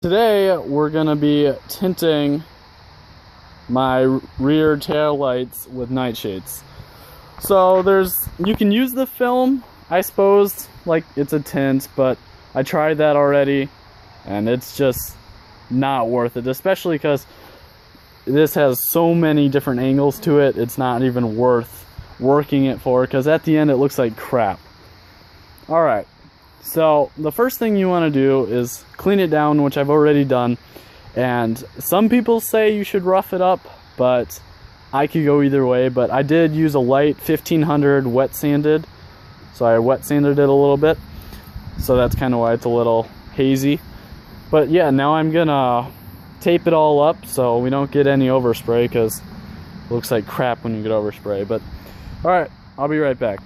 Today we're gonna be tinting my rear tail lights with nightshades. So you can use the film, I suppose, like it's a tint, but I tried that already and it's just not worth it, especially because this has so many different angles to it. It's not even worth working it for, because at the end it looks like crap. Alright, so the first thing you want to do is clean it down, which I've already done. And some people say you should rough it up, but I could go either way. But I did use a light 1500 wet sanded, so I wet sanded it a little bit, so that's kind of why it's a little hazy. But yeah, now I'm gonna tape it all up so we don't get any overspray, because it looks like crap when you get overspray. But alright, I'll be right back.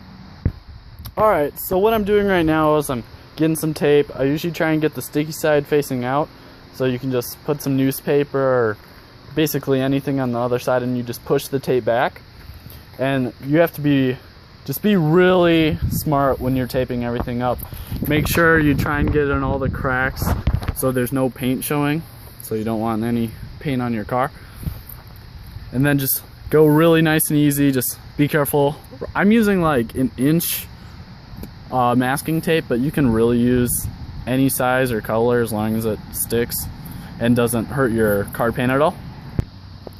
Alright, so what I'm doing right now is I'm getting some tape. I usually try and get the sticky side facing out, so you can just put some newspaper or basically anything on the other side, and you just push the tape back. And you have to be really smart when you're taping everything up. Make sure you try and get in all the cracks so there's no paint showing, so you don't want any paint on your car. And then just go really nice and easy. Just be careful. I'm using like an inch masking tape, but you can really use any size or color as long as it sticks and doesn't hurt your card paint at all.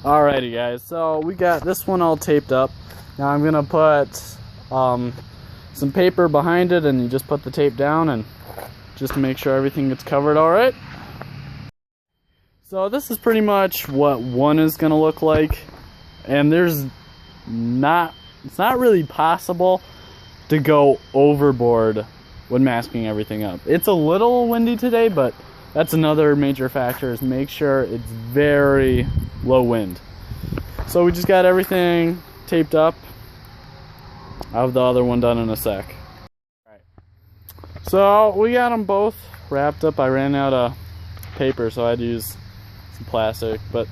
Alrighty guys, so we got this one all taped up. Now I'm gonna put some paper behind it, and you just put the tape down and just to make sure everything gets covered alright. So this is pretty much what one is gonna look like, and it's not really possible to go overboard when masking everything up. It's a little windy today, but that's another major factor, is make sure it's very low wind. So we just got everything taped up. I'll have the other one done in a sec. Alright. So we got them both wrapped up. I ran out of paper, so I had to use some plastic, but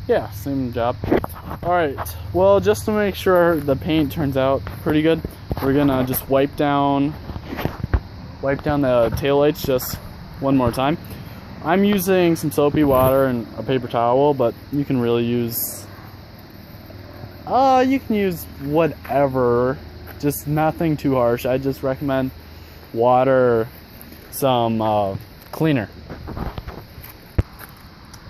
yeah, same job. Alright, well, just to make sure the paint turns out pretty good, we're gonna just wipe down the taillights just one more time. I'm using some soapy water and a paper towel, but you can really use whatever, just nothing too harsh. I just recommend water, some cleaner.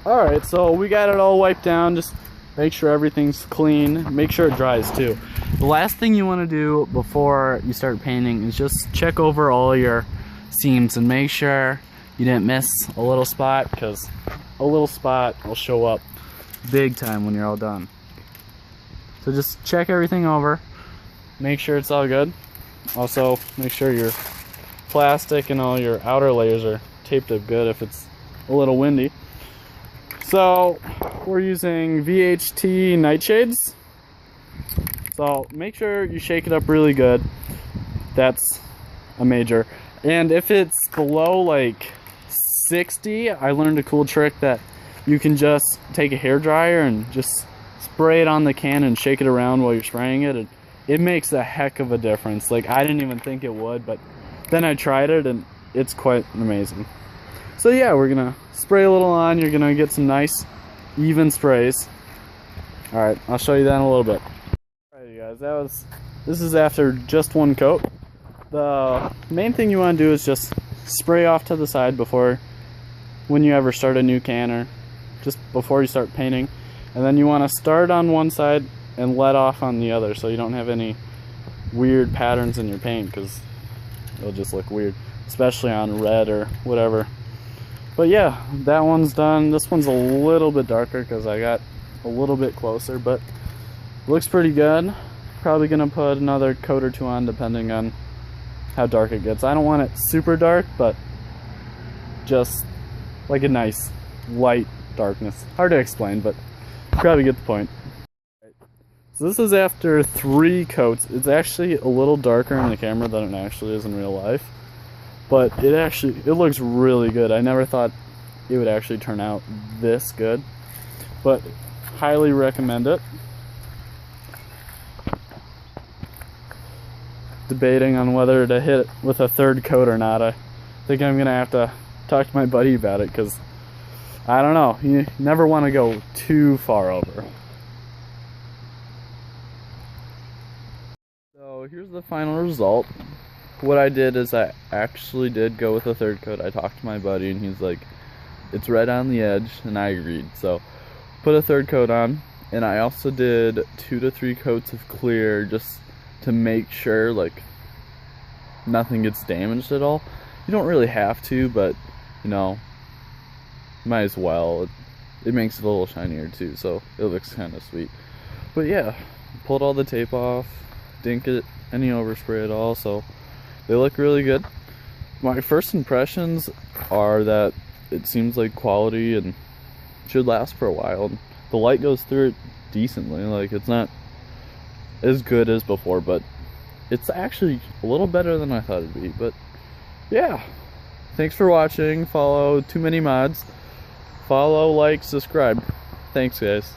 Alright, so we got it all wiped down. Just make sure everything's clean. Make sure it dries too. The last thing you want to do before you start painting is just check over all your seams and make sure you didn't miss a little spot, because a little spot will show up big time when you're all done. So just check everything over, make sure it's all good. Also, make sure your plastic and all your outer layers are taped up good if it's a little windy. So we're using VHT nightshades. So make sure you shake it up really good. That's a major. And if it's below like 60, I learned a cool trick that you can just take a hairdryer and just spray it on the can and shake it around while you're spraying it. It makes a heck of a difference. Like, I didn't even think it would, but then I tried it and it's quite amazing. So yeah, we're gonna spray a little on. You're gonna get some nice even sprays. Alright, I'll show you that in a little bit. Alright you guys, this is after just one coat. The main thing you want to do is just spray off to the side when you ever start a new can, or just before you start painting. And then you want to start on one side and let off on the other, so you don't have any weird patterns in your paint, because it'll just look weird, especially on red or whatever. But yeah, that one's done. This one's a little bit darker because I got a little bit closer, but looks pretty good. Probably gonna put another coat or two on depending on how dark it gets. I don't want it super dark, but just like a nice light darkness. Hard to explain, but you probably get the point. So this is after 3 coats. It's actually a little darker in the camera than it actually is in real life, but it looks really good. I never thought it would actually turn out this good, but highly recommend it. Debating on whether to hit it with a 3rd coat or not. I think I'm gonna have to talk to my buddy about it, because I don't know, you never want to go too far over. So here's the final result. What I did is I actually did go with a third coat. I talked to my buddy and he's like, it's red on the edge, and I agreed. So put a third coat on, and I also did 2 to 3 coats of clear just to make sure like nothing gets damaged at all. You don't really have to, but you know, might as well. It makes it a little shinier too, so it looks kind of sweet. But yeah, pulled all the tape off, didn't get any overspray at all, so they look really good. My first impressions are that it seems like quality and should last for a while. The light goes through it decently, like it's not as good as before, but it's actually a little better than I thought it'd be. But yeah, thanks for watching. Follow Too Many Mods. Follow, like, subscribe. Thanks guys.